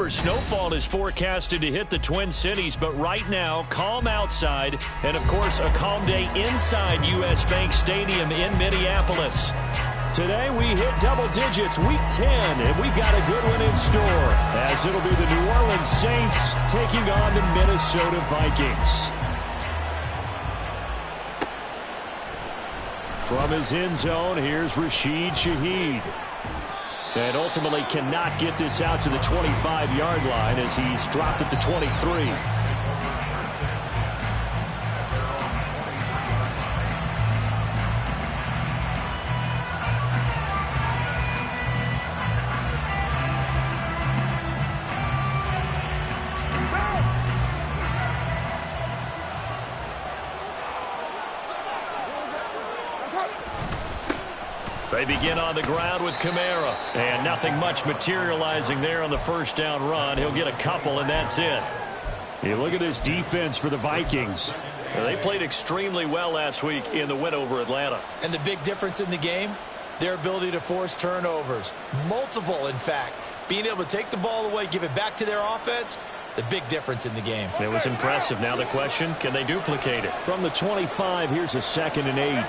remember, snowfall is forecasted to hit the Twin Cities, but right now, calm outside, and of course, a calm day inside U.S. Bank Stadium in Minneapolis. Today, we hit double digits, week 10, and we've got a good one in store, as it'll be the New Orleans Saints taking on the Minnesota Vikings. From his end zone, here's Rashid Shaheed. And ultimately cannot get this out to the 25-yard line as he's dropped at the 23. They begin on the ground with Kamara. And nothing much materializing there on the first down run. He'll get a couple, and that's it. You look at this defense for the Vikings. Well, they played extremely well last week in the win over Atlanta. And the big difference in the game, their ability to force turnovers. Multiple, in fact. Being able to take the ball away, give it back to their offense, the big difference in the game. It was impressive. Now the question, can they duplicate it? From the 25, here's a 2nd and 8.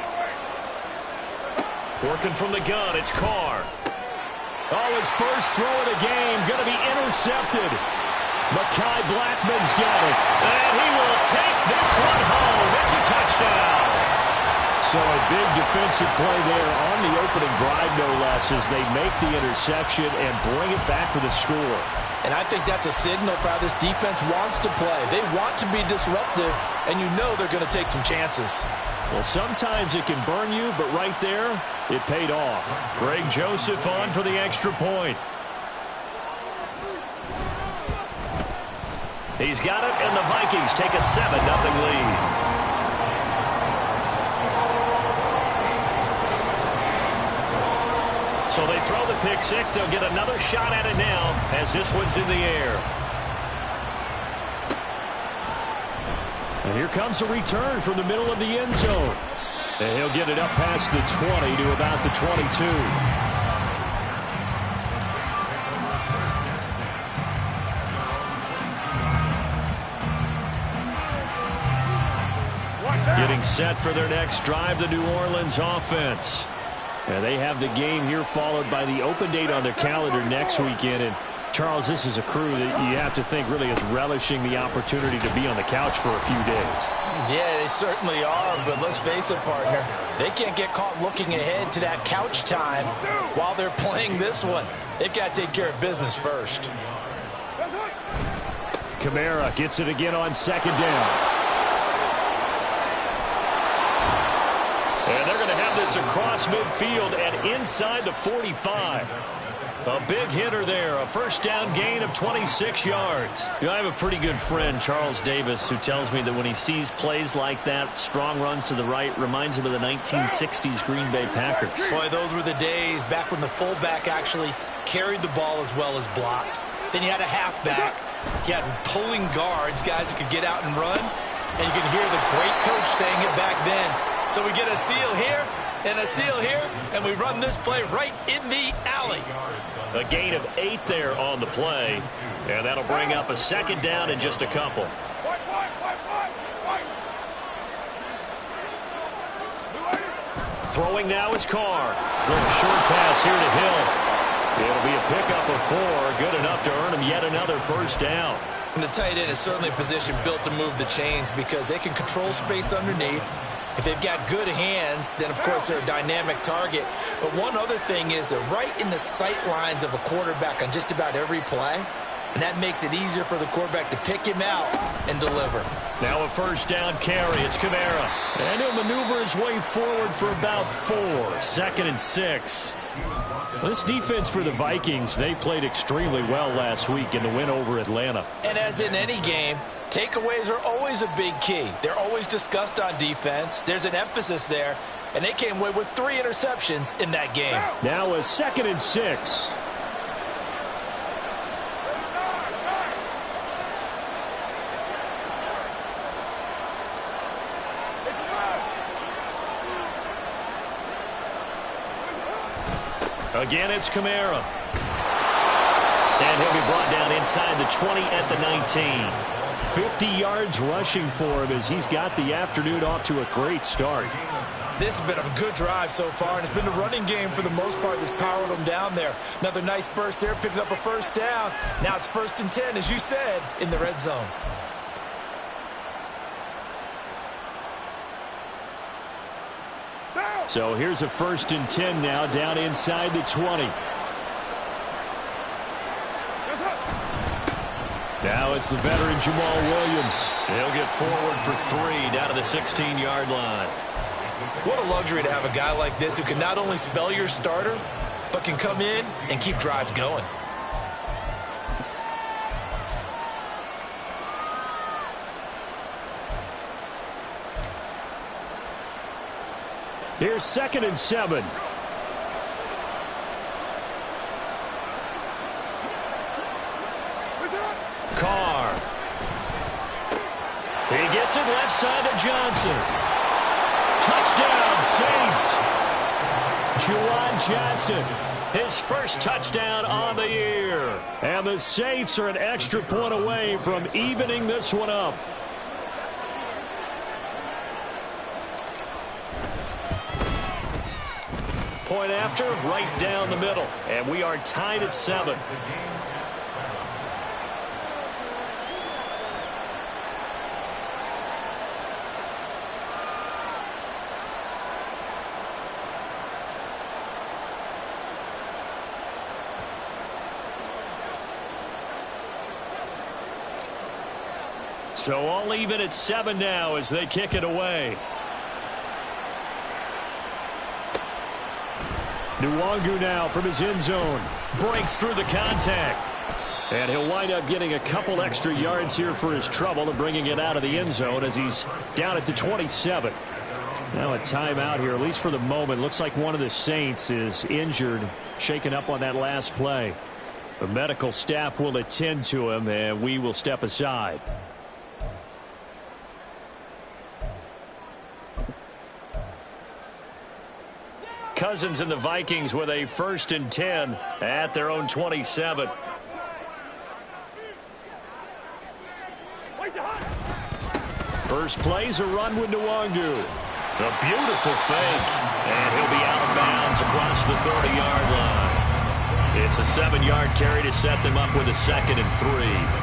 Working from the gun, it's Carr. Oh, his first throw of the game, going to be intercepted. Mekhi Blackman's got it. And he will take this one home. It's a touchdown. So a big defensive play there on the opening drive, no less, as they make the interception and bring it back for the score. And I think that's a signal for how this defense wants to play. They want to be disruptive, and you know they're going to take some chances. Well, sometimes it can burn you, but right there, it paid off. Greg Joseph on for the extra point. He's got it, and the Vikings take a 7-0 lead. So they throw the pick six. They'll get another shot at it now as this one's in the air. And here comes a return from the middle of the end zone. And he'll get it up past the 20 to about the 22. Getting set for their next drive, the New Orleans offense. And they have the game here followed by the open date on their calendar next weekend. And Charles, this is a crew that you have to think really is relishing the opportunity to be on the couch for a few days. Yeah, they certainly are, but let's face it, partner. They can't get caught looking ahead to that couch time while they're playing this one. They've got to take care of business first. Kamara gets it again on 2nd down. And they're going to have this across midfield and inside the 45. A big hitter there, a first down gain of 26 yards. You know, I have a pretty good friend, Charles Davis, who tells me that when he sees plays like that, strong runs to the right, reminds him of the 1960s Green Bay Packers. Boy, those were the days back when the fullback actually carried the ball as well as blocked. Then you had a halfback. You had pulling guards, guys who could get out and run. And you can hear the great coach saying it back then. So we get a seal here and a seal here, and we run this play right in the alley. A gain of 8 there on the play, and that'll bring up a 2nd down in just a couple. Throwing now is Carr. Little short pass here to Hill. It'll be a pickup of 4, good enough to earn him yet another first down. And the tight end is certainly a position built to move the chains because they can control space underneath. If they've got good hands, then, of course, they're a dynamic target. But one other thing is they're right in the sight lines of a quarterback on just about every play. And that makes it easier for the quarterback to pick him out and deliver. Now a first down carry. It's Kamara. And he'll maneuver his way forward for about 4. 2nd and 6. This defense for the Vikings, they played extremely well last week in the win over Atlanta. And as in any game, takeaways are always a big key. They're always discussed on defense. There's an emphasis there. And they came away with 3 interceptions in that game. Now a 2nd and 6. Again, it's Kamara. And he'll be brought down inside the 20 at the 19. 50 yards rushing for him as he's got the afternoon off to a great start. This has been a good drive so far, and it's been the running game for the most part that's powered them down there. Another nice burst there, picking up a first down. Now it's 1st and 10, as you said, in the red zone. So here's a 1st and 10 now, down inside the 20. Now it's the veteran Jamal Williams. He'll get forward for 3 down to the 16-yard line. What a luxury to have a guy like this who can not only spell your starter, but can come in and keep drives going. Here's 2nd and 7. Carr. He gets it left side to Johnson. Touchdown, Saints. Juwan Johnson, his first touchdown on the year. And the Saints are an extra point away from evening this one up. Point after, right down the middle. And we are tied at 7. So all even at 7 now as they kick it away. Nwangu now from his end zone. Breaks through the contact. And he'll wind up getting a couple extra yards here for his trouble and bringing it out of the end zone as he's down at the 27. Now a timeout here, at least for the moment. Looks like one of the Saints is injured, shaken up on that last play. The medical staff will attend to him, and we will step aside. Cousins and the Vikings with a 1st and 10 at their own 27. First play's a run with Nwangu. A beautiful fake. And he'll be out of bounds across the 30-yard line. It's a 7-yard carry to set them up with a 2nd and 3.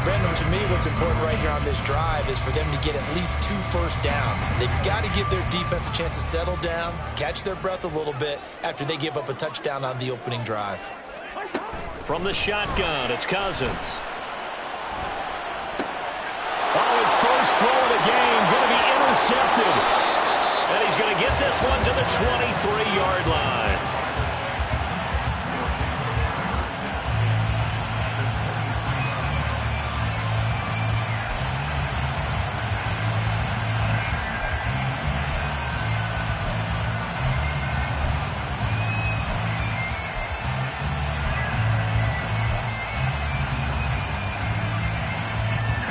Brandon, to me, what's important right here on this drive is for them to get at least 2 first downs. They've got to give their defense a chance to settle down, catch their breath a little bit after they give up a touchdown on the opening drive. From the shotgun, it's Cousins. Oh, his first throw of the game going to be intercepted. And he's going to get this one to the 23-yard line.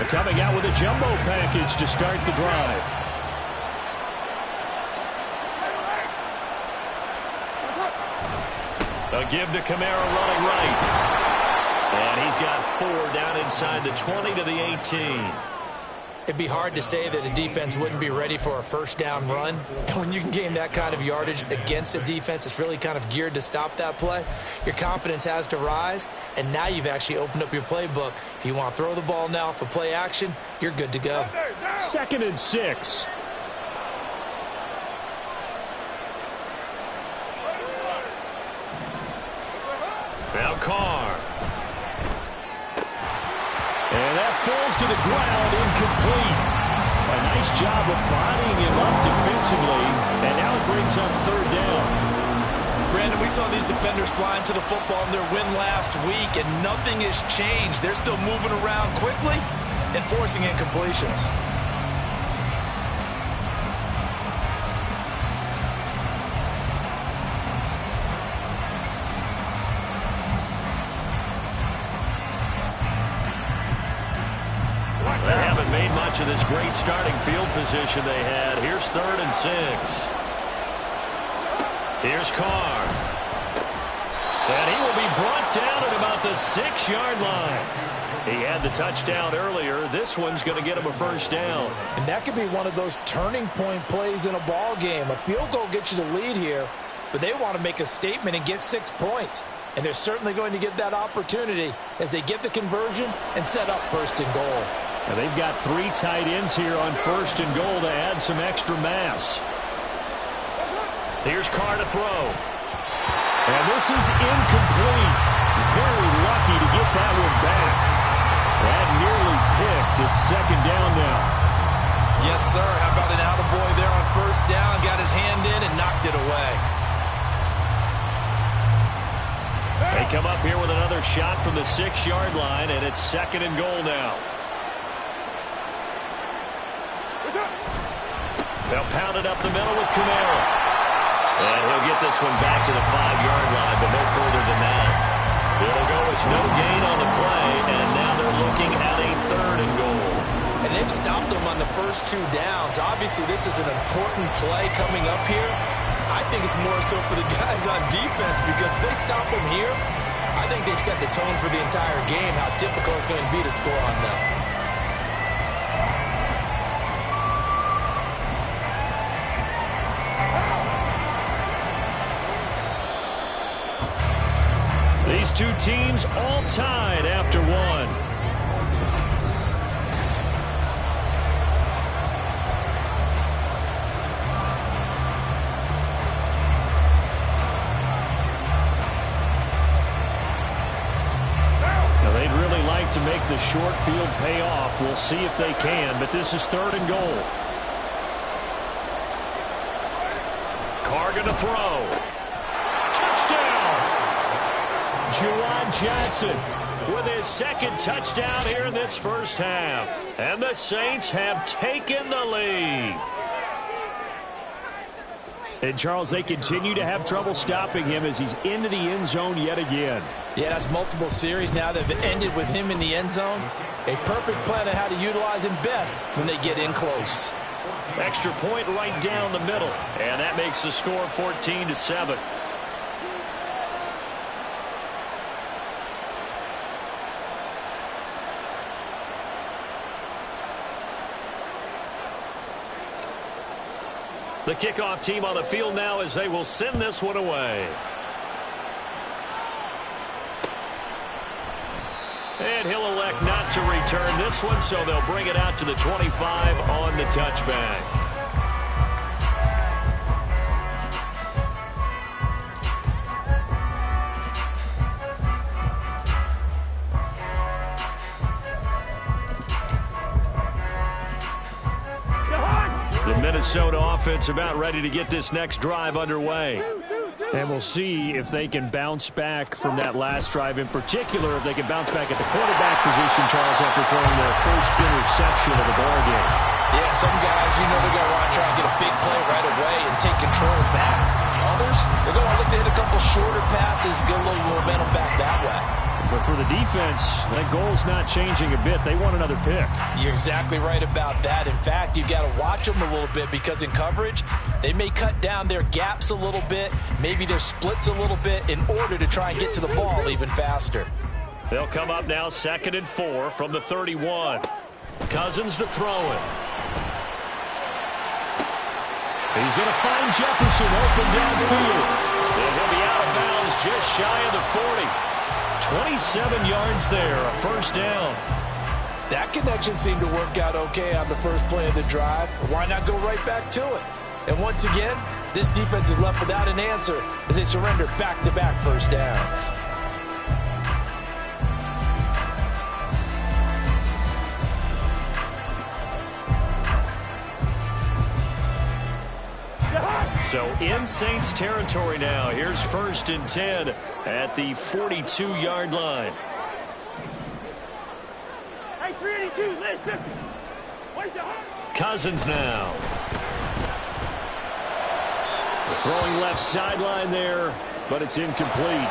Coming out with a jumbo package to start the drive. A give to Kamara running right. And he's got 4 down inside the 20 to the 18. It'd be hard to say that a defense wouldn't be ready for a first down run. And when you can gain that kind of yardage against a defense that's really kind of geared to stop that play, your confidence has to rise, and now you've actually opened up your playbook. If you want to throw the ball now for play action, you're good to go. 2nd and 6. Now Carr. And that falls to the ground, incomplete. A nice job of bodying him up defensively, and now it brings up 3rd down. Brandon, we saw these defenders flying to the football in their win last week, and nothing has changed. They're still moving around quickly and forcing incompletions. They haven't made much of this great starting field position they had. Here's 3rd and 6. Here's Carr. And he will be brought down at about the 6-yard line. He had the touchdown earlier. This one's going to get him a first down. And that could be one of those turning point plays in a ball game. A field goal gets you the lead here, but they want to make a statement and get 6 points. And they're certainly going to get that opportunity as they get the conversion and set up first and goal. And they've got 3 tight ends here on first and goal to add some extra mass. Here's Carr to throw. And this is incomplete. Very lucky to get that one back. That nearly picked. It's second down now. Yes, sir. How about an attaboy there on first down? Got his hand in and knocked it away. They come up here with another shot from the 6-yard line, and it's second and goal now. They'll pound it up the middle with Kamara. And he'll get this one back to the 5-yard line, but no further than that. It'll go, it's no gain on the play, and now they're looking at a third and goal. And they've stopped them on the first 2 downs. Obviously, this is an important play coming up here. I think it's more so for the guys on defense because if they stop them here, I think they've set the tone for the entire game, how difficult it's going to be to score on them. These 2 teams all tied after one. Now they'd really like to make the short field pay off. We'll see if they can, but this is third and goal. Carr going to throw. Juwan Johnson with his second touchdown here in this first half. And the Saints have taken the lead. And, Charles, they continue to have trouble stopping him as he's into the end zone yet again. Yeah, that's multiple series now that have ended with him in the end zone. A perfect plan on how to utilize him best when they get in close. Extra point right down the middle. And that makes the score 14-7. The kickoff team on the field now as they will send this one away. And he'll elect not to return this one, so they'll bring it out to the 25 on the touchback. Minnesota offense about ready to get this next drive underway. And we'll see if they can bounce back from that last drive, in particular if they can bounce back at the quarterback position, Charles, after throwing their first interception of the ball game. Yeah, some guys, they're going to want to try and get a big play right away and take control back. Others, they're going to look to hit a couple shorter passes, get a little momentum back that way. But for the defense, that goal's not changing a bit. They want another pick. You're exactly right about that. In fact, you've got to watch them a little bit because in coverage, they may cut down their gaps a little bit, maybe their splits a little bit in order to try and get to the ball even faster. They'll come up now 2nd and 4 from the 31. Cousins to throw it. He's going to find Jefferson open downfield. And he'll be out of bounds just shy of the 40. 27 yards there, a first down. That connection seemed to work out okay on the first play of the drive. Why not go right back to it? And once again, this defense is left without an answer as they surrender back-to-back first downs. So in Saints territory now. Here's 1st and 10 at the 42-yard line. Cousins now. Throwing left sideline there, but it's incomplete.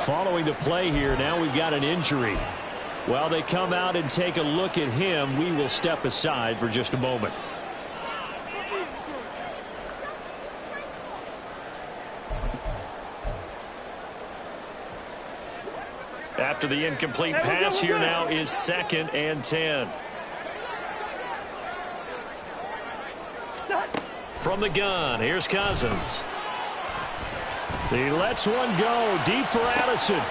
Following the play here, now we've got an injury. While they come out and take a look at him, we will step aside for just a moment. after the incomplete pass. Here now is 2nd and 10. From the gun, here's Cousins. He lets one go deep for Addison.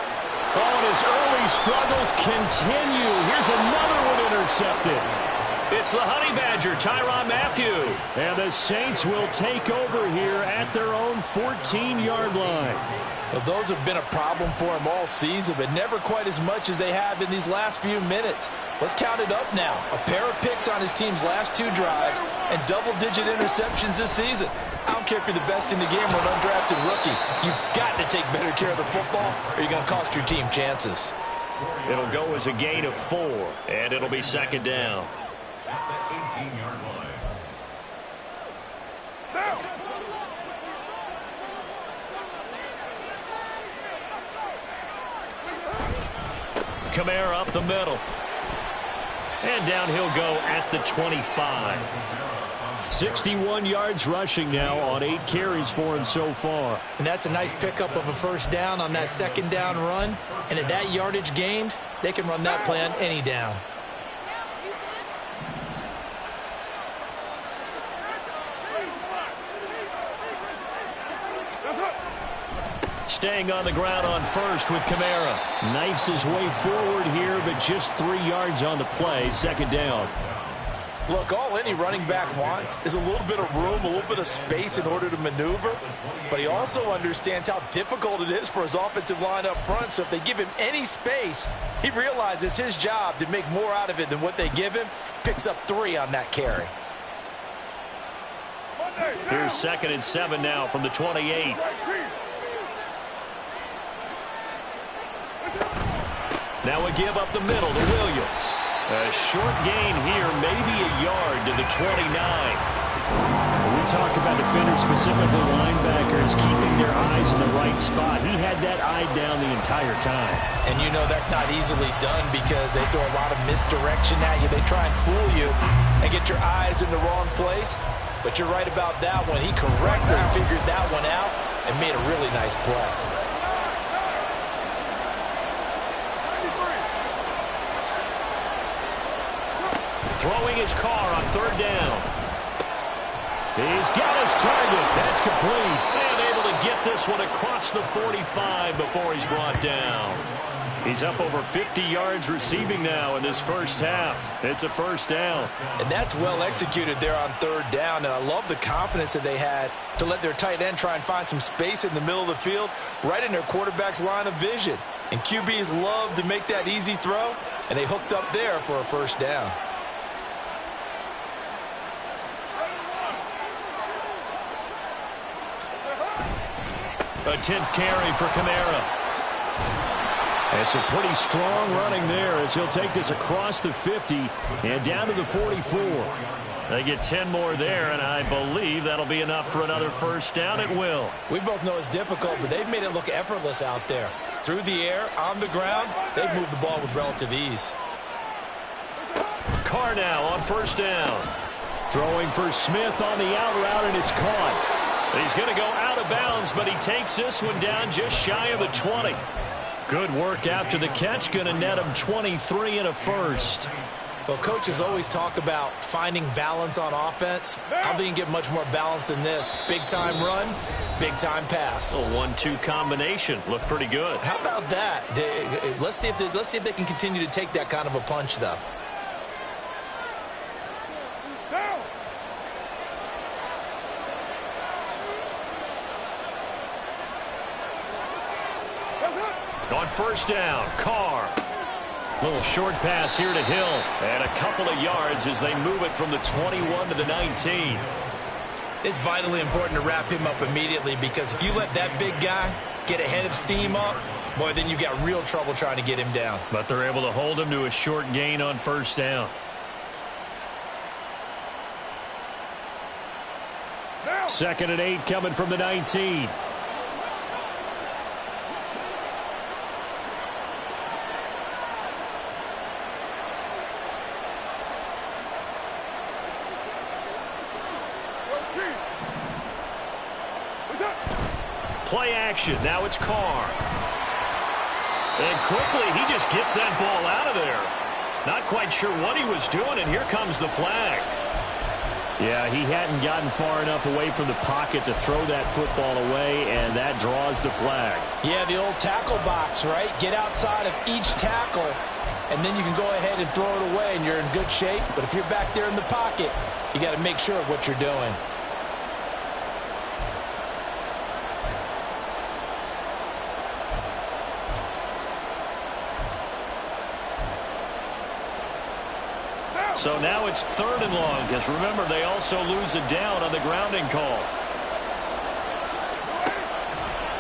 Oh, and his early struggles continue. Here's another one intercepted. It's the Honey Badger, Tyrann Mathieu. And the Saints will take over here at their own 14-yard line. Well, those have been a problem for him all season, but never quite as much as they have in these last few minutes. Let's count it up now. A pair of picks on his team's last 2 drives and double-digit interceptions this season. I don't care if you're the best in the game or an undrafted rookie. You've got to take better care of the football or you're going to cost your team chances. It'll go as a gain of 4, and it'll be 2nd down. At the 18-yard line. Kamara up the middle. And down he'll go at the 25. 61 yards rushing now on 8 carries for him so far. And that's a nice pickup of a first down on that 2nd down run. And at that yardage gained, they can run that play on any down. Staying on the ground on first with Kamara. Knifes his way forward here, but just 3 yards on the play. 2nd down. Look, all any running back wants is a little bit of room, a little bit of space in order to maneuver. But he also understands how difficult it is for his offensive line up front. So if they give him any space, he realizes his job to make more out of it than what they give him. Picks up 3 on that carry. Here's 2nd and 7 now from the 28. Now a give up the middle to Williams. A short gain here, maybe a yard to the 29. We talk about defenders, specifically linebackers, keeping their eyes in the right spot. He had that eye down the entire time. And you know that's not easily done because they throw a lot of misdirection at you. They try and fool you and get your eyes in the wrong place. But you're right about that one. He correctly figured that one out and made a really nice play. Throwing his car on 3rd down. He's got his target. That's complete. And able to get this one across the 45 before he's brought down. He's up over 50 yards receiving now in this first half. It's a 1st down. And that's well executed there on 3rd down. And I love the confidence that they had to let their tight end try and find some space in the middle of the field, right in their quarterback's line of vision. And QBs love to make that easy throw, and they hooked up there for a 1st down. A 10th carry for Kamara. It's a pretty strong running there as he'll take this across the 50 and down to the 44. They get 10 more there, and I believe that'll be enough for another 1st down. It will. We both know it's difficult, but they've made it look effortless out there. Through the air, on the ground, they've moved the ball with relative ease. Carr now on 1st down. Throwing for Smith on the out route, and it's caught. He's going to go out of bounds, but he takes this one down just shy of the 20. Good work after the catch. Going to net him 23 and a 1st. Well, coaches always talk about finding balance on offense. I don't think you can get much more balance than this. Big-time run, big-time pass. A 1-2 combination. Looked pretty good. How about that? Let's see if they can continue to take that kind of a punch, though. On 1st down, Carr. Little short pass here to Hill. And a couple of yards as they move it from the 21 to the 19. It's vitally important to wrap him up immediately because if you let that big guy get ahead of steam up, boy, then you've got real trouble trying to get him down. But they're able to hold him to a short gain on 1st down. Now. 2nd and 8 coming from the 19. Play action. Now it's Carr. And quickly, he just gets that ball out of there. Not quite sure what he was doing, and here comes the flag. Yeah, he hadn't gotten far enough away from the pocket to throw that football away, and that draws the flag. Yeah, the old tackle box, right? Get outside of each tackle, and then you can go ahead and throw it away, and you're in good shape. But if you're back there in the pocket, you got to make sure of what you're doing. So now it's 3rd and long, because remember, they also lose a down on the grounding call.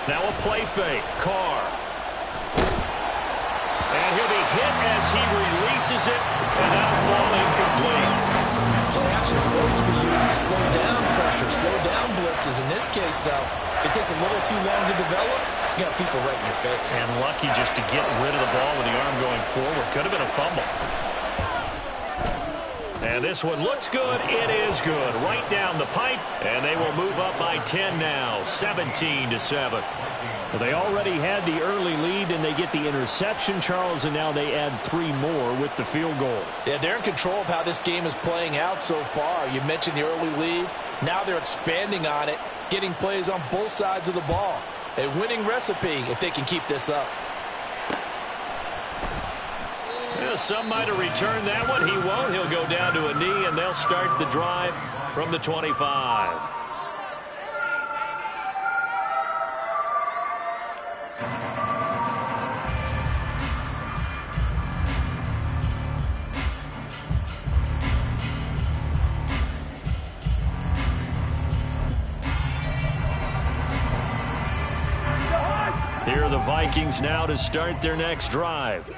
Now a play fake. Carr. And he'll be hit as he releases it, and that'll fall incomplete. Play action is supposed to be used to slow down pressure, slow down blitzes. In this case, though, if it takes a little too long to develop, you got people right in your face. And lucky just to get rid of the ball with the arm going forward. Could have been a fumble. And this one looks good. It is good. Right down the pipe. And they will move up by 10 now. 17-7. Well, they already had the early lead, and they get the interception, Charles, and now they add 3 more with the field goal. Yeah, they're in control of how this game is playing out so far. You mentioned the early lead. Now they're expanding on it, getting plays on both sides of the ball. A winning recipe if they can keep this up. Yeah, some might have returned that one. He won't. He'll go down to a knee, and they'll start the drive from the 25. Here are the Vikings now to start their next drive.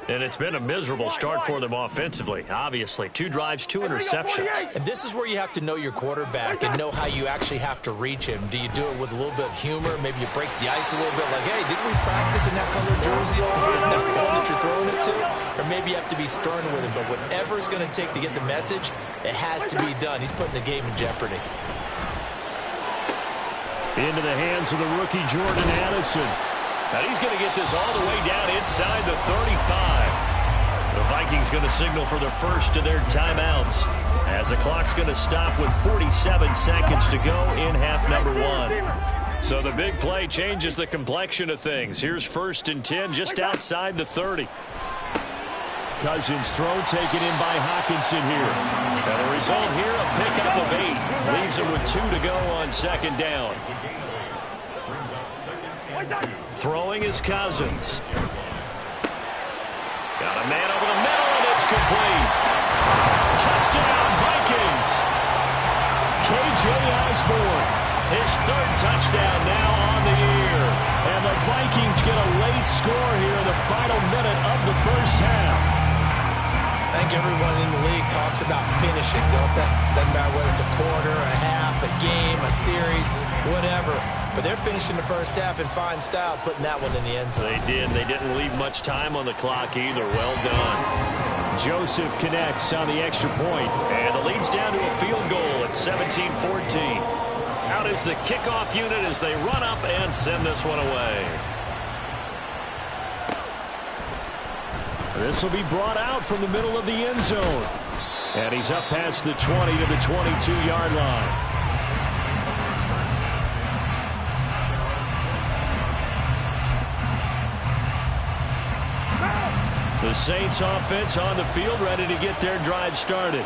And it's been a miserable start for them offensively, obviously. 2 drives, 2 interceptions. And this is where you have to know your quarterback and know how you actually have to reach him. Do you do it with a little bit of humor? Maybe you break the ice a little bit, like, hey, didn't we practice in that color jersey all year, that one that you're throwing it to? Or maybe you have to be stern with him. But whatever it's going to take to get the message, it has to be done. He's putting the game in jeopardy. Into the hands of the rookie Jordan Addison. And he's going to get this all the way down inside the 35. The Vikings going to signal for the first of their timeouts, as the clock's going to stop with 47 seconds to go in half number 1. So the big play changes the complexion of things. Here's 1st and 10 just outside the 30. Cousins throw taken in by Hockenson here. And the result here, a pickup of 8. Leaves him with 2 to go on 2nd down. Throwing is Cousins. Got a man over the middle, and it's complete. Touchdown, Vikings. K.J. Osborne, his 3rd touchdown now on the year. And the Vikings get a late score here in the final minute of the first half. I think everyone in the league talks about finishing, don't they? Doesn't matter whether it's a quarter, a half, a game, a series, whatever. But they're finishing the first half in fine style, putting that one in the end zone. They did. They didn't leave much time on the clock either. Well done. Joseph connects on the extra point, and the lead's down to a field goal at 17-14. Out is the kickoff unit as they run up and send this one away. This will be brought out from the middle of the end zone. And he's up past the 20 to the 22-yard line. The Saints offense on the field, ready to get their drive started.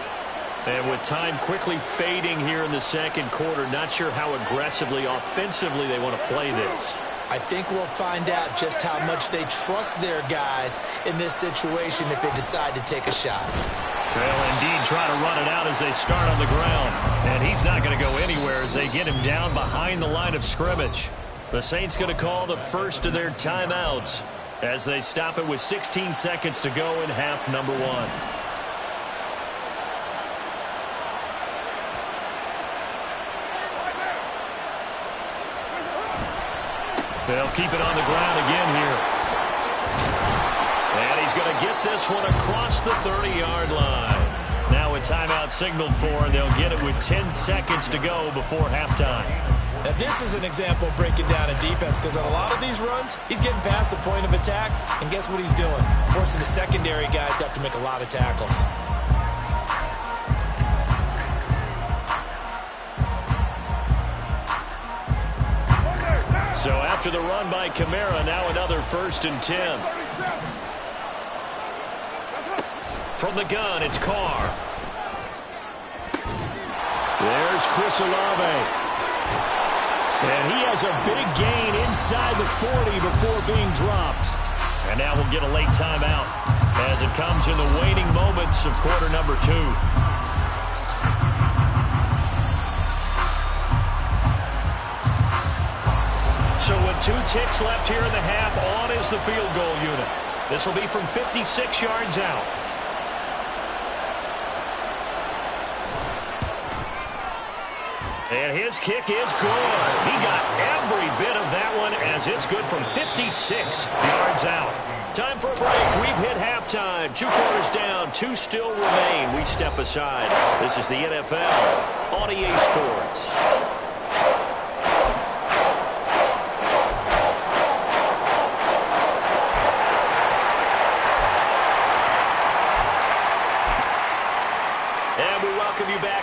And with time quickly fading here in the 2nd quarter, not sure how aggressively, offensively they want to play this. I think we'll find out just how much they trust their guys in this situation if they decide to take a shot. They'll indeed try to run it out as they start on the ground. And he's not going to go anywhere as they get him down behind the line of scrimmage. The Saints going to call the first of their timeouts as they stop it with 16 seconds to go in half number 1. They'll keep it on the ground again here. And he's going to get this one across the 30-yard line. Now a timeout signaled for, and they'll get it with 10 seconds to go before halftime. Now, this is an example of breaking down a defense because on a lot of these runs, he's getting past the point of attack, and guess what he's doing? Forcing the secondary guys to have to make a lot of tackles. So after the run by Kamara, now another 1st and 10. From the gun, it's Carr. There's Chris Olave. And he has a big gain inside the 40 before being dropped. And now we'll get a late timeout as it comes in the waning moments of quarter number 2. So with 2 ticks left here in the half, on is the field goal unit. This will be from 56 yards out. And his kick is good. He got every bit of that one as it's good from 56 yards out. Time for a break. We've hit halftime. 2 quarters down. 2 still remain. We step aside. This is the NFL on EA Sports.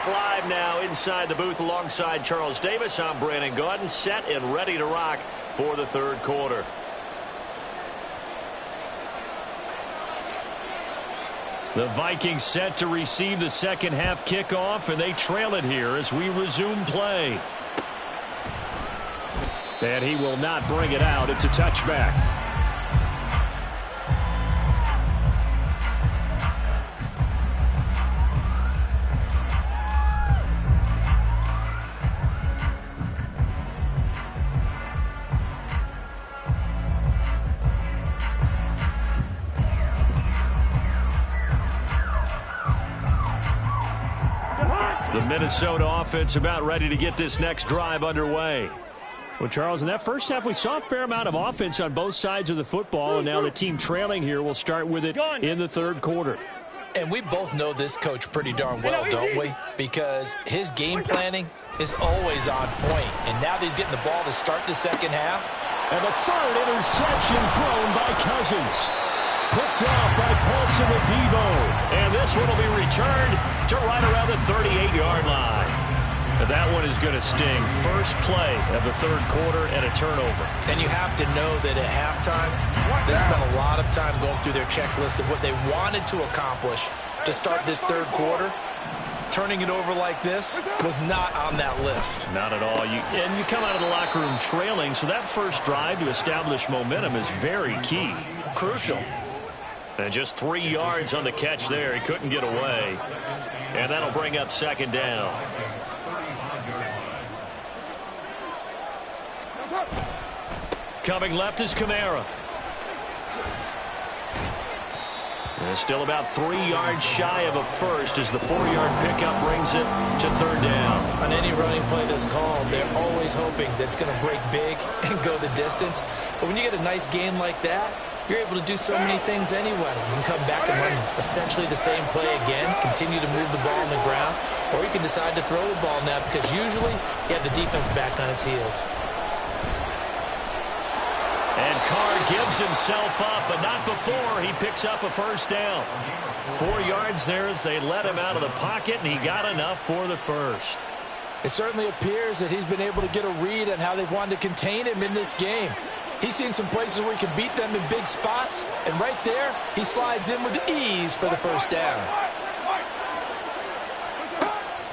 Live now inside the booth alongside Charles Davis. I'm Brandon Gaudin, set and ready to rock for the 3rd quarter. The Vikings set to receive the second half kickoff, and they trail it here as we resume play. And he will not bring it out. It's a touchback. Minnesota offense about ready to get this next drive underway. Well, Charles, in that first half, we saw a fair amount of offense on both sides of the football, and now the team trailing here will start with it in the 3rd quarter. And we both know this coach pretty darn well, don't we? Because his game planning is always on point. And now that he's getting the ball to start the second half. And the 3rd interception thrown by Cousins. Picked up by Paulson Adebo. And this one will be returned to right around the 38-yard line. And that one is going to sting. First play of the 3rd quarter and a turnover. And you have to know that at halftime, they spent a lot of time going through their checklist of what they wanted to accomplish to start this 3rd quarter. Turning it over like this was not on that list. Not at all. And you come out of the locker room trailing, so that first drive to establish momentum is very key. Crucial. And just 3 yards on the catch there. He couldn't get away. And that'll bring up 2nd down. Coming left is Kamara. And still about 3 yards shy of a first as the 4-yard pickup brings it to 3rd down. On any running play that's called, they're always hoping that it's going to break big and go the distance. But when you get a nice game like that, you're able to do so many things anyway. You can come back and run essentially the same play again, continue to move the ball on the ground, or you can decide to throw the ball now because usually you have the defense back on its heels. And Carr gives himself up, but not before he picks up a 1st down. 4 yards there as they let him out of the pocket, and he got enough for the 1st. It certainly appears that he's been able to get a read on how they've wanted to contain him in this game. He's seen some places where he can beat them in big spots, and right there, he slides in with ease for the 1st down.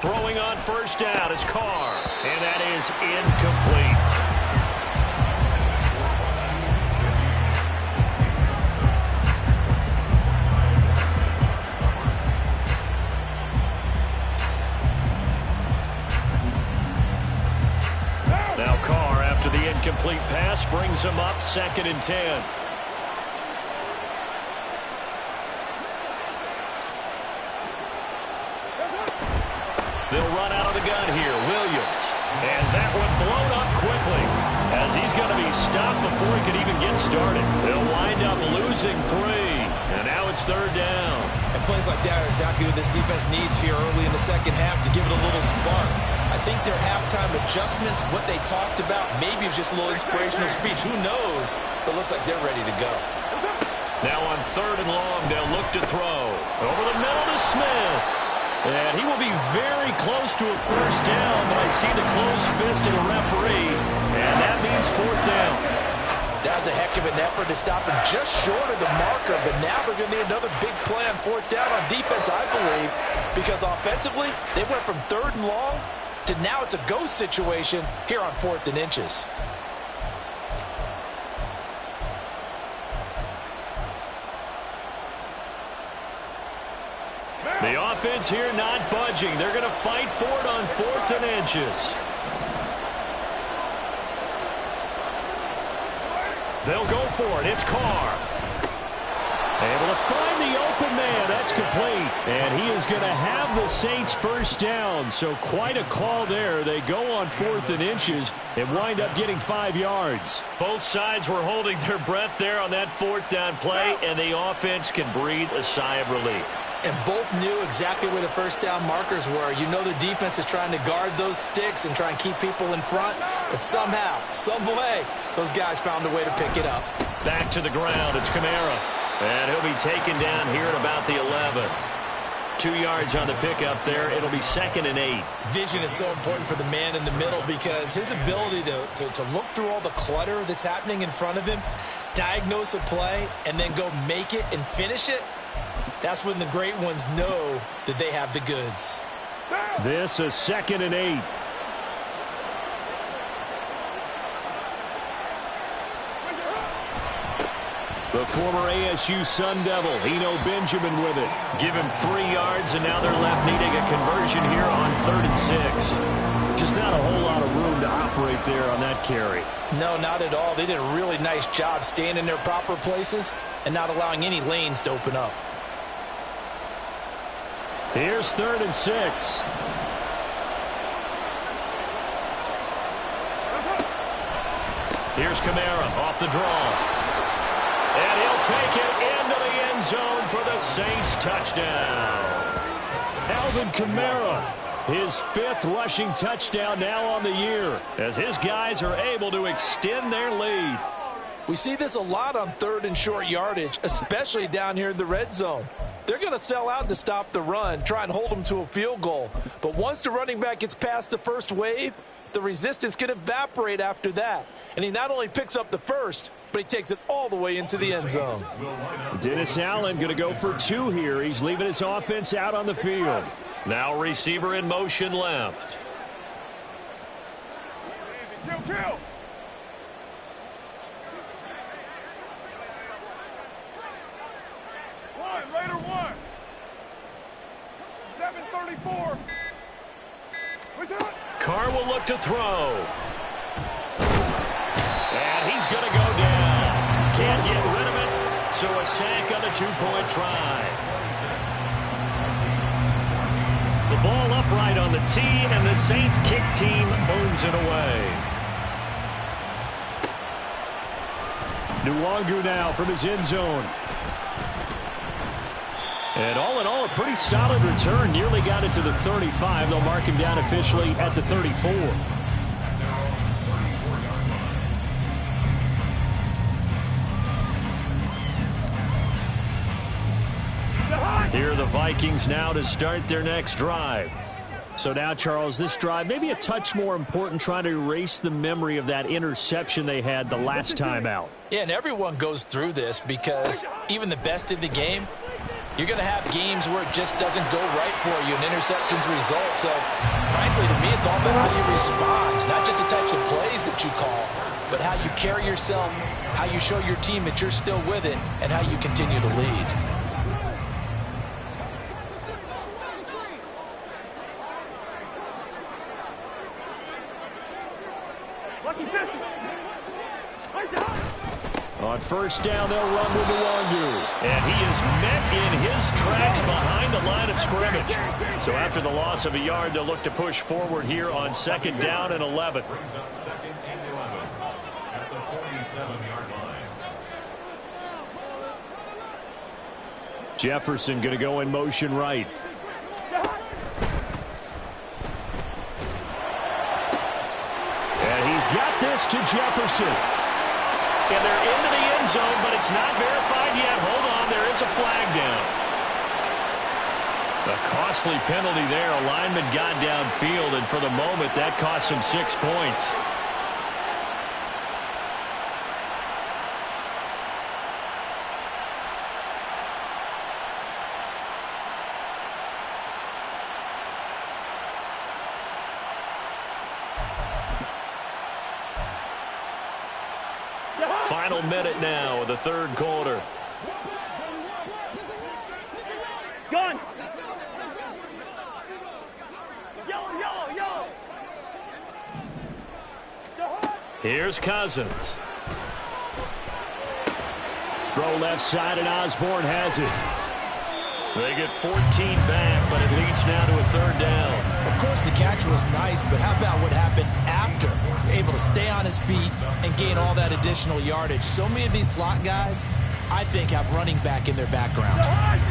Throwing on 1st down is Carr, and that is incomplete. Now Carr, after the incomplete pass, brings him up 2nd and 10. They'll run out of the gun here. Williams. And that one blown up quickly as he's going to be stopped before he could even get started. They'll wind up losing 3. And now it's 3rd down. And plays like that are exactly what this defense needs here early in the second half to give it a little spark. I think their halftime adjustments, what they talked about, maybe it was just a little inspirational speech. Who knows? But it looks like they're ready to go. Now on 3rd and long, they'll look to throw. Over the middle to Smith. And he will be very close to a first down, but I see the closed fist of the referee, and that means 4th down. That was a heck of an effort to stop him just short of the marker, but now they're going to need another big play on 4th down on defense, I believe, because offensively, they went from 3rd and long to now it's a go situation here on 4th and inches. The offense here not budging. They're going to fight for it on 4th and inches. They'll go for it. It's Carr. Able to find the open man. That's complete. And he is going to have the Saints first down. So quite a call there. They go on 4th and inches and wind up getting 5 yards. Both sides were holding their breath there on that 4th down play, and the offense can breathe a sigh of relief. And both knew exactly where the first down markers were. You know the defense is trying to guard those sticks and try and keep people in front. But somehow, some way, those guys found a way to pick it up. Back to the ground. It's Kamara. And he'll be taken down here at about the 11. 2 yards on the pickup there. It'll be 2nd and 8. Vision is so important for the man in the middle because his ability to look through all the clutter that's happening in front of him, diagnose a play, and then go make it and finish it, that's when the great ones know that they have the goods. This is 2nd and 8. The former ASU Sun Devil, Eno Benjamin with it. Give him 3 yards, and now they're left needing a conversion here on 3rd and 6. Just not a whole lot of room to operate there on that carry. No, not at all. They did a really nice job staying in their proper places and not allowing any lanes to open up. Here's 3rd and 6. Here's Kamara off the draw. And he'll take it into the end zone for the Saints touchdown. Alvin Kamara, his 5th rushing touchdown now on the year, as his guys are able to extend their lead. We see this a lot on 3rd and short yardage, especially down here in the red zone. They're going to sell out to stop the run, try and hold them to a field goal. But once the running back gets past the first wave, the resistance can evaporate after that. And he not only picks up the first, but he takes it all the way into the end zone. Dennis Allen going to go for 2 here. He's leaving his offense out on the field. Now receiver in motion left. Kill. Raider 1. 734. Carr will look to throw. And he's going to go down. Can't get rid of it, so a sack on a 2-point try. The ball upright on the tee, and the Saints kick team booms it away. Nwangu now from his end zone. And all in all, a pretty solid return. Nearly got it to the 35. They'll mark him down officially at the 34. Here are the Vikings now to start their next drive. So now, Charles, this drive maybe a touch more important, trying to erase the memory of that interception they had the last time out. Yeah, and everyone goes through this because even the best in the game, you're going to have games where it just doesn't go right for you and interceptions result. So, frankly, to me, it's all about how you respond, not just the types of plays that you call, but how you carry yourself, how you show your team that you're still with it, and how you continue to lead. On first down, they'll run with Nwangu. And he is met in his tracks behind the line of scrimmage. So after the loss of a yard, they'll look to push forward here on 2nd down and 11. Brings up 2nd and 11 at the 47-yard line. Jefferson going to go in motion right. this to Jefferson. And they're into the end zone, but it's not verified yet. Hold on, there is a flag down. A costly penalty there. A lineman got downfield, and for the moment, that cost him 6 points. Final minute now of the third quarter. Gun! Yellow, yellow, yellow! Here's Cousins. Throw left side, and Osborne has it. They get 14 back, but it leads now to a third down. Of course, the catch was nice, but how about what happened after? Able to stay on his feet and gain all that additional yardage. So many of these slot guys, I think, have running back in their background.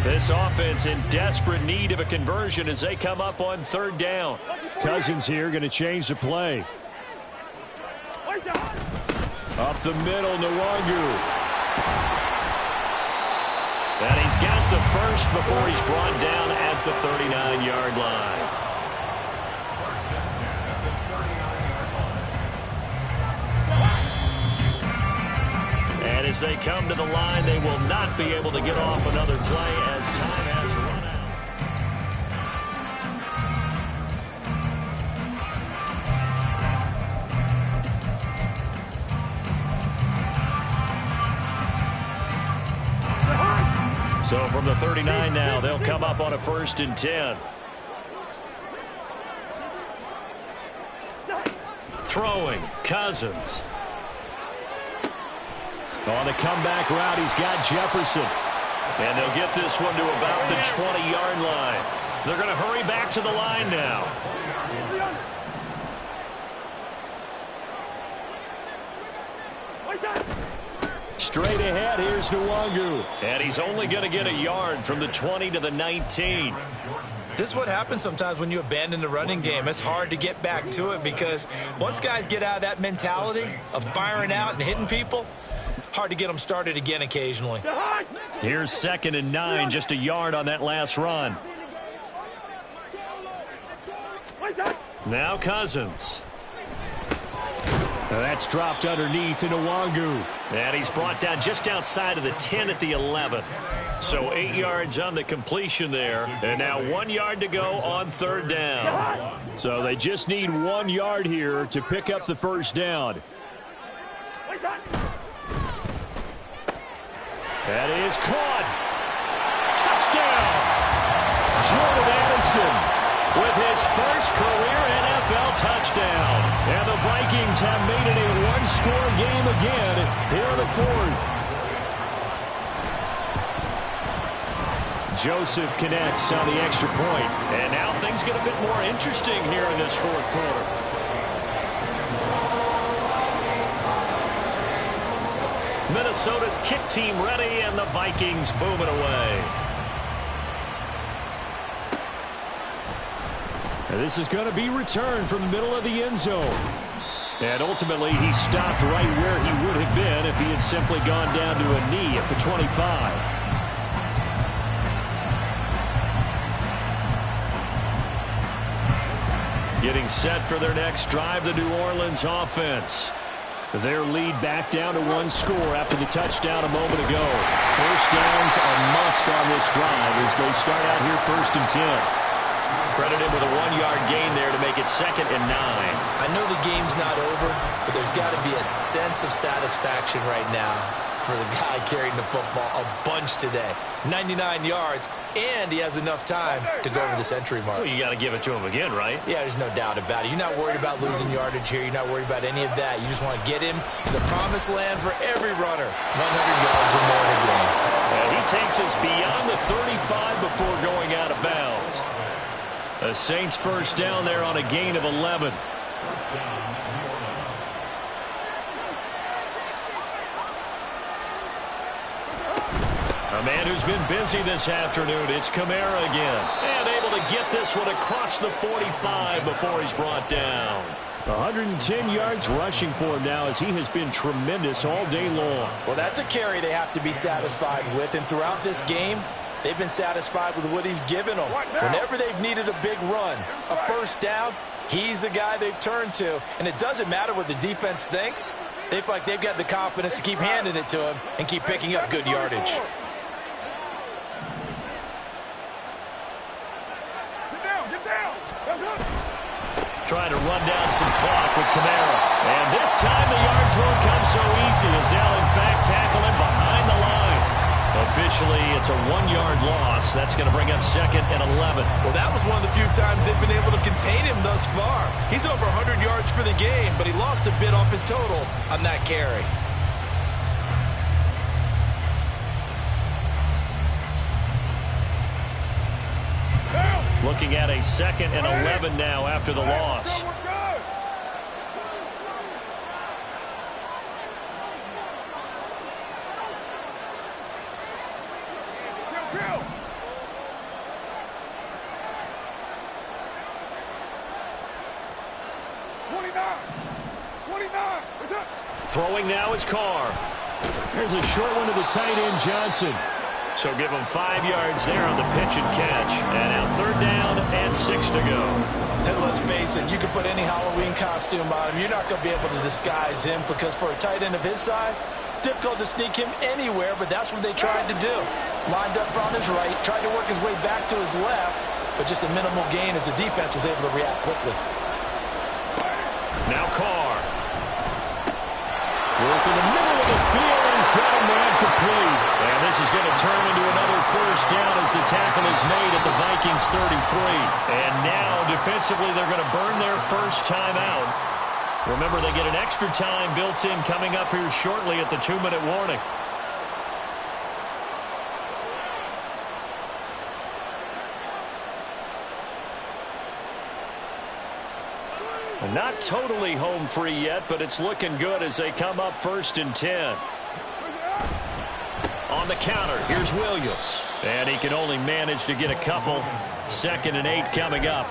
This offense in desperate need of a conversion as they come up on third down. Cousins here going to change the play. Up the middle, Nwangu. And he's got the first before he's brought down at the 39-yard line. And as they come to the line, they will not be able to get off another play as time has run out. So from the 39 now, they'll come up on a 1st and 10. Throwing, Cousins. On the comeback route, he's got Jefferson. And they'll get this one to about the 20-yard line. They're going to hurry back to the line now. Straight ahead, here's Nwangu. And he's only going to get a yard from the 20 to the 19. This is what happens sometimes when you abandon the running game. It's hard to get back to it because once guys get out of that mentality of firing out and hitting people, hard to get them started again occasionally. Here's 2nd and 9, just a yard on that last run. Now Cousins. That's dropped underneath to Nwangu. And he's brought down just outside of the 10 at the 11. So 8 yards on the completion there. And now 1 yard to go on third down. So they just need 1 yard here to pick up the first down. That is caught. Touchdown. Jordan Addison with his first career NFL touchdown. And the Vikings have made it a one-score game again here in the fourth. Joseph connects on the extra point. And now things get a bit more interesting here in this fourth quarter. Minnesota's kick team ready, and the Vikings booming away. And this is going to be returned from the middle of the end zone. And ultimately, he stopped right where he would have been if he had simply gone down to a knee at the 25. Getting set for their next drive, the New Orleans offense. Their lead back down to 1 score after the touchdown a moment ago. First downs a must on this drive as they start out here 1st and 10. Credited with a 1-yard gain there to make it 2nd and 9. I know the game's not over, but there's got to be a sense of satisfaction right now for the guy carrying the football a bunch today. 99 yards, and he has enough time to go over the century mark. Well, you got to give it to him again, right? Yeah, there's no doubt about it. You're not worried about losing yardage here. You're not worried about any of that. You just want to get him to the promised land for every runner. 100 yards or more in a game. And he takes us beyond the 35 before going out of bounds. The Saints first down there on a gain of 11. A man who's been busy this afternoon. It's Kamara again. And able to get this one across the 45 before he's brought down. 110 yards rushing for him now as he has been tremendous all day long. Well, that's a carry they have to be satisfied with, and throughout this game, they've been satisfied with what he's given them. Whenever they've needed a big run, a first down, he's the guy they've turned to, and it doesn't matter what the defense thinks. They feel like they've got the confidence to keep handing it to him and keep picking up good yardage. Get down. That's it. Trying to run down some clock with Kamara. And this time the yards won't come so easy as they'll, in fact, tackle him behind the line. Officially, it's a 1-yard loss. That's going to bring up 2nd and 11. Well, that was one of the few times they've been able to contain him thus far. He's over 100 yards for the game, but he lost a bit off his total on that carry. Looking at a 2nd and 11 now after the loss. Throwing now is Carr. There's a short one to the tight end, Johnson. So give him 5 yards there on the pitch and catch. And now 3rd down and 6 to go. And let's face it, you can put any Halloween costume on him. You're not going to be able to disguise him because for a tight end of his size, difficult to sneak him anywhere, but that's what they tried to do. Lined up on his right, tried to work his way back to his left, but just a minimal gain as the defense was able to react quickly. Now Carr. Work in the middle of the field, and he's got a man complete. And this is going to turn into another first down as the tackle is made at the Vikings 33. And now, defensively, they're going to burn their first time out. Remember, they get an extra time built in coming up here shortly at the 2-minute warning. And not totally home free yet, but it's looking good as they come up 1st and 10. On the counter, here's Williams. And he can only manage to get a couple. 2nd and 8 coming up.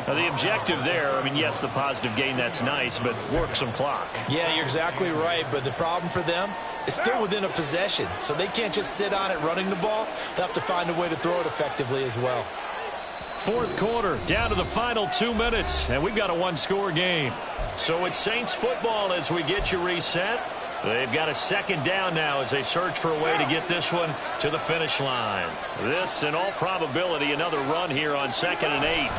Now the objective there, I mean, yes, the positive gain, that's nice, but work some clock. Yeah, you're exactly right, but the problem for them is still within a possession, so they can't just sit on it running the ball. They'll have to find a way to throw it effectively as well. 4th quarter, down to the final 2 minutes, and we've got a 1-score game. So it's Saints football as we get you reset. They've got a 2nd down now as they search for a way to get this one to the finish line. This, in all probability, another run here on 2nd and 8.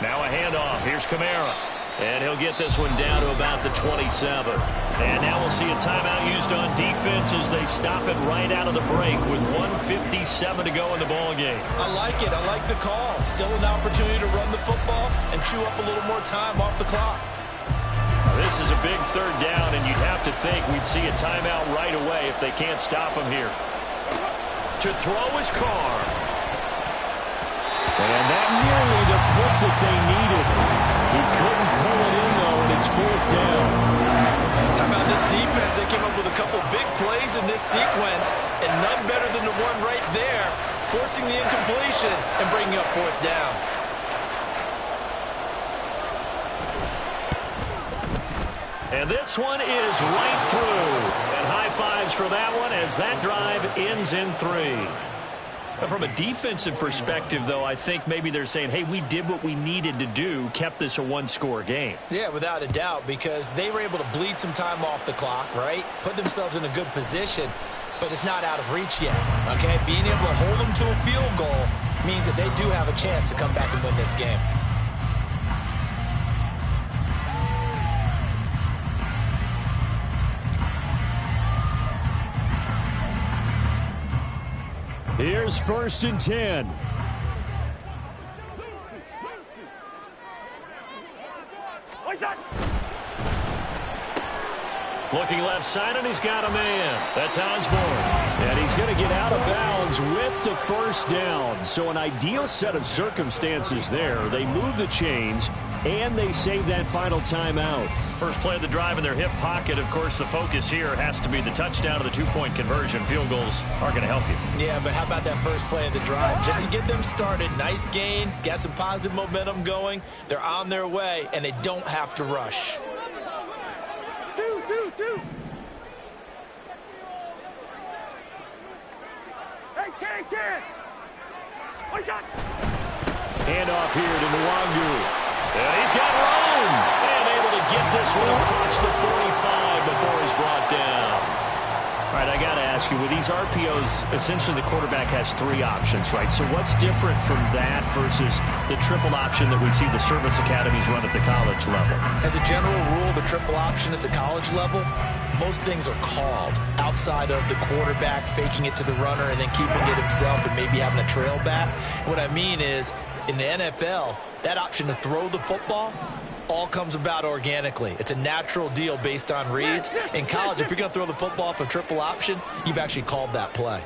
Now a handoff. Here's Kamara. And he'll get this one down to about the 27. And now we'll see a timeout used on defense as they stop it right out of the break with 1:57 to go in the ballgame. I like it. I like the call. Still an opportunity to run the football and chew up a little more time off the clock. This is a big 3rd down, and you'd have to think we'd see a timeout right away if they can't stop him here. To throw is Carr. And that nearly the put that they needed. He couldn't pull it in, though, and it's 4th down. How about this defense? They came up with a couple big plays in this sequence, and none better than the one right there, forcing the incompletion and bringing up 4th down. And this one is right through. And high fives for that one as that drive ends in 3. From a defensive perspective, though, I think maybe they're saying, hey, we did what we needed to do, kept this a 1-score game. Yeah, without a doubt, because they were able to bleed some time off the clock, right? Put themselves in a good position, but it's not out of reach yet, okay? Being able to hold them to a field goal means that they do have a chance to come back and win this game. Here's 1st and 10. Looking left side, and he's got a man. That's Osborne. And he's going to get out of bounds with the first down. So an ideal set of circumstances there. They move the chains, and they save that final timeout. First play of the drive in their hip pocket. Of course, the focus here has to be the touchdown or the two-point conversion. Field goals are going to help you. Yeah, but how about that first play of the drive? Just to get them started, nice gain, got some positive momentum going. They're on their way, and they don't have to rush. Two. Hey, kids! Watch out! Handoff here to Nwangu. And he's got room. And able to get this one across the 45 before he's brought down. All right, I got to ask you, with these RPOs, essentially the quarterback has three options, right? So what's different from that versus the triple option that we see the service academies run at the college level? As a general rule, the triple option at the college level, most things are called outside of the quarterback faking it to the runner and then keeping it himself and maybe having a trail back. What I mean is, in the NFL, that option to throw the football all comes about organically. It's a natural deal based on reads. In college, if you're going to throw the football off a triple option, you've actually called that play.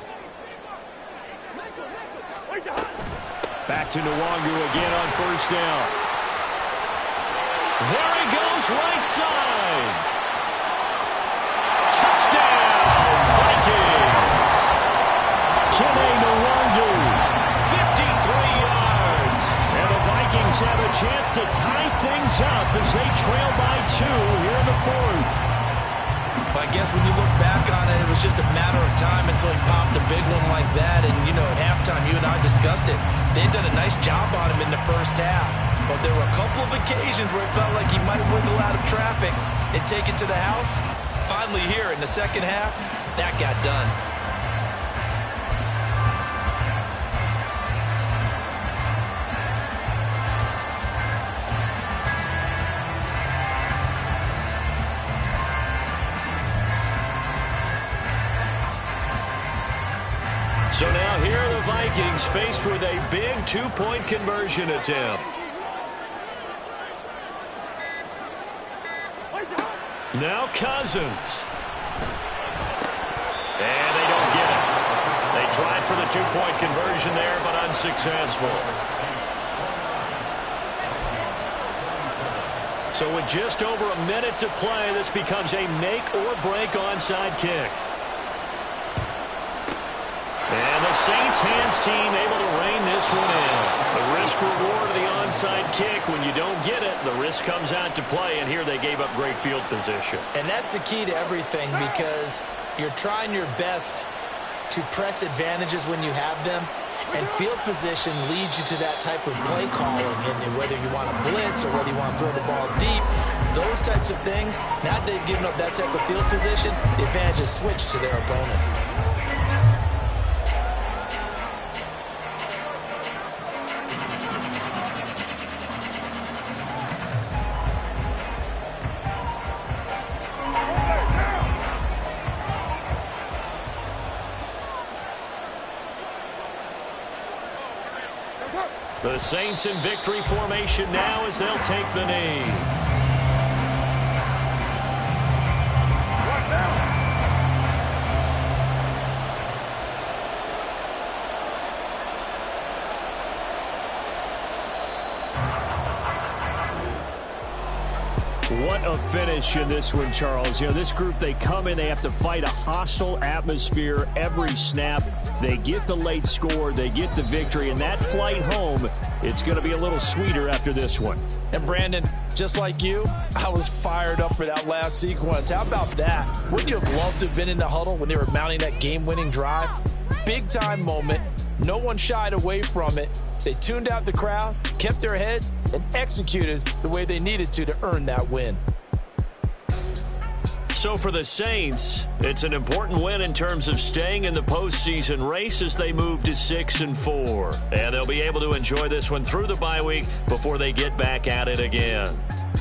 Back to Nwangu again on first down. There he goes, right side. Touchdown, Vikings. Kene Nwangu, 53 yards. And the Vikings have a chance to tie things up as they trail by 2 here in the fourth. Well, I guess when you look back on it, it was just a matter of time until he popped a big one like that. And, you know, at halftime, you and I discussed it. They'd done a nice job on him in the first half. But there were a couple of occasions where it felt like he might wiggle out of traffic and take it to the house. Finally here in the second half, that got done. So now here are the Vikings faced with a big two-point conversion attempt. Now Cousins. And they don't get it. They tried for the two-point conversion there, but unsuccessful. So with just over a minute to play, this becomes a make-or-break onside kick. And the Saints hands team able to rein this one in. The risk-reward of the onside kick. When you don't get it, the risk comes out to play, and here they gave up great field position. And that's the key to everything, because you're trying your best to press advantages when you have them, and field position leads you to that type of play calling. And whether you want to blitz or whether you want to throw the ball deep, those types of things, now that they've given up that type of field position, the advantage is switched to their opponent. The Saints in victory formation now as they'll take the knee. Right now. What a finish in this one, Charles. You know, this group, they come in, they have to fight a hostile atmosphere every snap. They get the late score, they get the victory, and that flight home, it's going to be a little sweeter after this one. And Brandon, just like you, I was fired up for that last sequence. How about that? Wouldn't you have loved to have been in the huddle when they were mounting that game-winning drive? Big-time moment. No one shied away from it. They tuned out the crowd, kept their heads, and executed the way they needed to earn that win. So for the Saints, it's an important win in terms of staying in the postseason race as they move to 6-4. And they'll be able to enjoy this one through the bye week before they get back at it again.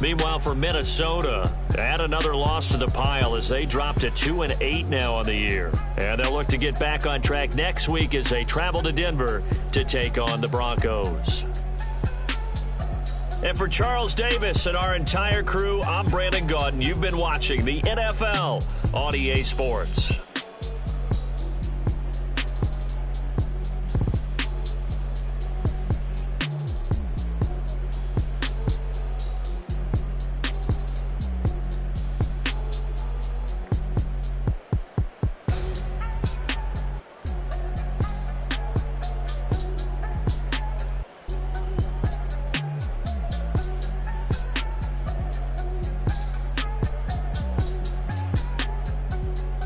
Meanwhile, for Minnesota, add another loss to the pile as they drop to 2-8 now on the year. And they'll look to get back on track next week as they travel to Denver to take on the Broncos. And for Charles Davis and our entire crew, I'm Brandon Gaudin. You've been watching the NFL on EA Sports.